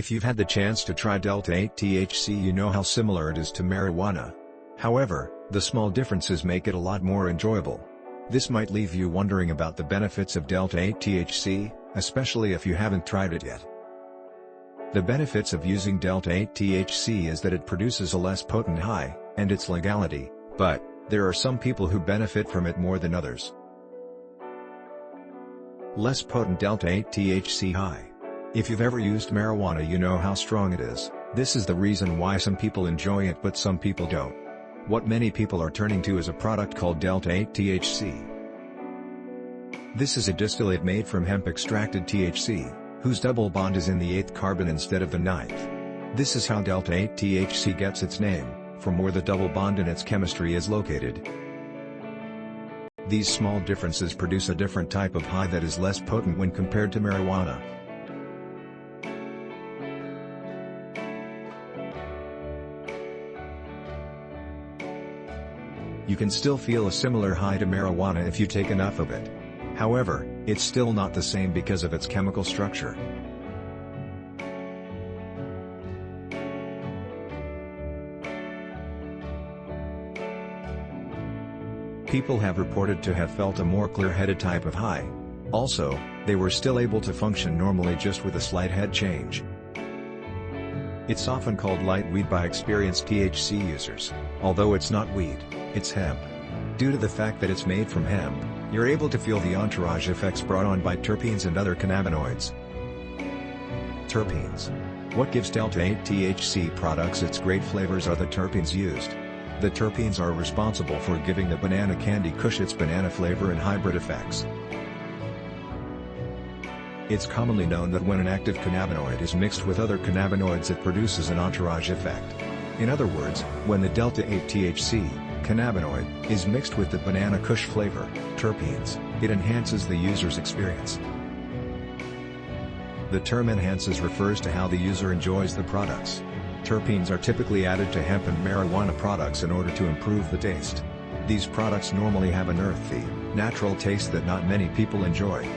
If you've had the chance to try Delta-8 THC, you know how similar it is to marijuana. However, the small differences make it a lot more enjoyable. This might leave you wondering about the benefits of Delta-8 THC, especially if you haven't tried it yet. The benefits of using Delta-8 THC is that it produces a less potent high, and its legality, but there are some people who benefit from it more than others. Less potent Delta-8 THC high. If you've ever used marijuana, you know how strong it is. This is the reason why some people enjoy it but some people don't. What many people are turning to is a product called Delta-8 THC. This is a distillate made from hemp extracted THC, whose double bond is in the 8th carbon instead of the 9th. This is how Delta-8 THC gets its name, from where the double bond in its chemistry is located. These small differences produce a different type of high that is less potent when compared to marijuana. You can still feel a similar high to marijuana if you take enough of it. However, it's still not the same because of its chemical structure. People have reported to have felt a more clear-headed type of high. Also, they were still able to function normally just with a slight head change. It's often called light weed by experienced THC users, although it's not weed, it's hemp. Due to the fact that it's made from hemp, you're able to feel the entourage effects brought on by terpenes and other cannabinoids. Terpenes. What gives Delta-8 THC products its great flavors are the terpenes used. The terpenes are responsible for giving the banana candy kush its banana flavor and hybrid effects. It's commonly known that when an active cannabinoid is mixed with other cannabinoids, it produces an entourage effect. In other words, when the Delta-8 THC cannabinoid is mixed with the banana kush flavor, terpenes, it enhances the user's experience. The term enhances refers to how the user enjoys the products. Terpenes are typically added to hemp and marijuana products in order to improve the taste. These products normally have an earthy, natural taste that not many people enjoy.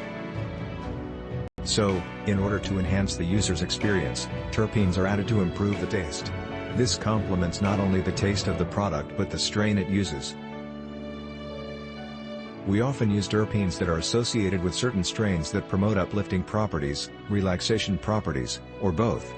So, in order to enhance the user's experience, terpenes are added to improve the taste. This complements not only the taste of the product but the strain it uses. We often use terpenes that are associated with certain strains that promote uplifting properties, relaxation properties, or both.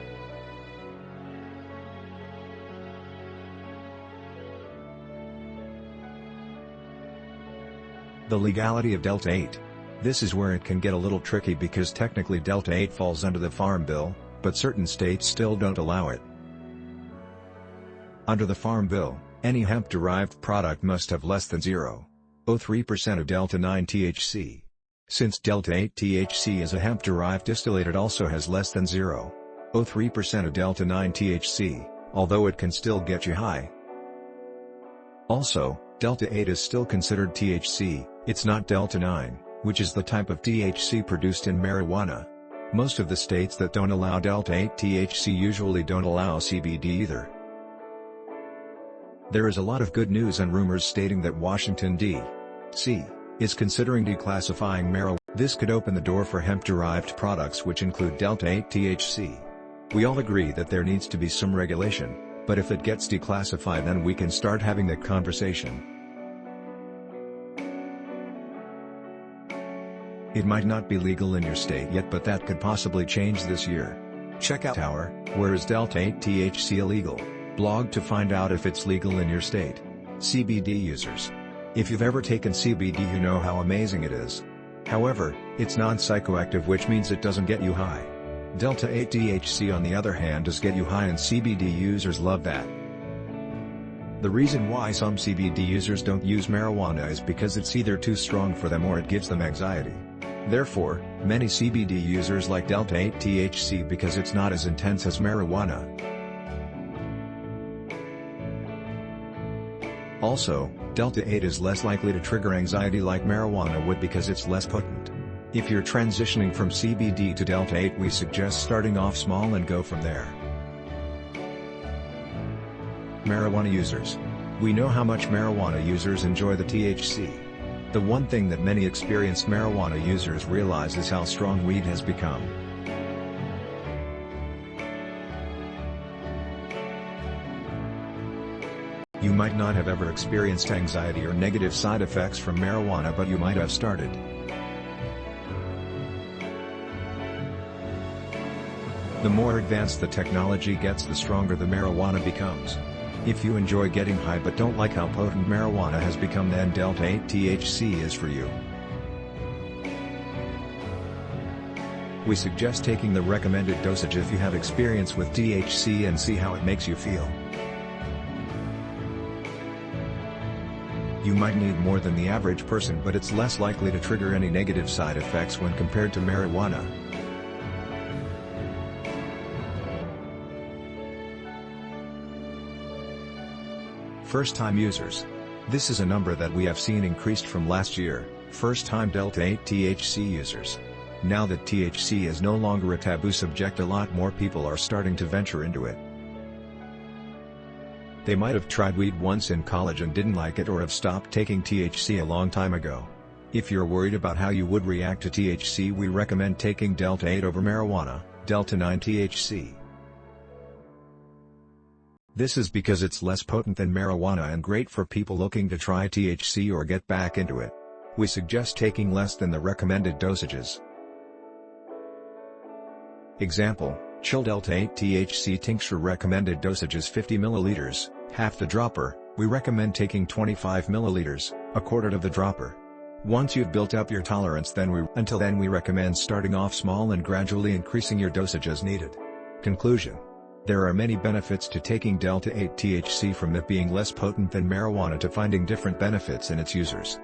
The legality of Delta-8. This is where it can get a little tricky because technically Delta-8 falls under the Farm Bill, but certain states still don't allow it. Under the Farm Bill, any hemp-derived product must have less than 0.03% of Delta-9 THC. Since Delta-8 THC is a hemp-derived distillate, it also has less than 0.03% of Delta-9 THC, although it can still get you high. Also, Delta-8 is still considered THC, it's not Delta-9, which is the type of THC produced in marijuana. Most of the states that don't allow Delta-8 THC usually don't allow CBD either. There is a lot of good news and rumors stating that Washington, D.C. is considering declassifying marijuana. This could open the door for hemp-derived products which include Delta-8 THC. We all agree that there needs to be some regulation, but if it gets declassified, then we can start having that conversation. It might not be legal in your state yet, but that could possibly change this year. Check out our "Where is Delta-8 THC Illegal?" blog to find out if it's legal in your state. CBD users. If you've ever taken CBD, you know how amazing it is. However, it's non-psychoactive, which means it doesn't get you high. Delta-8 THC on the other hand does get you high, and CBD users love that. The reason why some CBD users don't use marijuana is because it's either too strong for them or it gives them anxiety. Therefore, many CBD users like Delta-8 THC because it's not as intense as marijuana. Also, Delta-8 is less likely to trigger anxiety like marijuana would because it's less potent. If you're transitioning from CBD to Delta-8, we suggest starting off small and go from there. Marijuana users. We know how much marijuana users enjoy the THC. The one thing that many experienced marijuana users realize is how strong weed has become. You might not have ever experienced anxiety or negative side effects from marijuana, but you might have started. The more advanced the technology gets, the stronger the marijuana becomes. If you enjoy getting high but don't like how potent marijuana has become, then Delta 8 THC is for you. We suggest taking the recommended dosage if you have experience with THC and see how it makes you feel. You might need more than the average person, but it's less likely to trigger any negative side effects when compared to marijuana. First-time users. This is a number that we have seen increased from last year, first-time Delta 8 THC users. Now that THC is no longer a taboo subject, a lot more people are starting to venture into it. They might have tried weed once in college and didn't like it, or have stopped taking THC a long time ago. If you're worried about how you would react to THC, we recommend taking Delta 8 over marijuana, Delta 9 THC. This is because it's less potent than marijuana and great for people looking to try THC or get back into it. We suggest taking less than the recommended dosages. Example: Chill Delta 8 THC tincture recommended dosage is 50 ml, half the dropper. We recommend taking 25 ml, a quarter of the dropper. Once you've built up your tolerance, until then we recommend starting off small and gradually increasing your dosage as needed. Conclusion: there are many benefits to taking Delta 8 THC, from it being less potent than marijuana to finding different benefits in its users.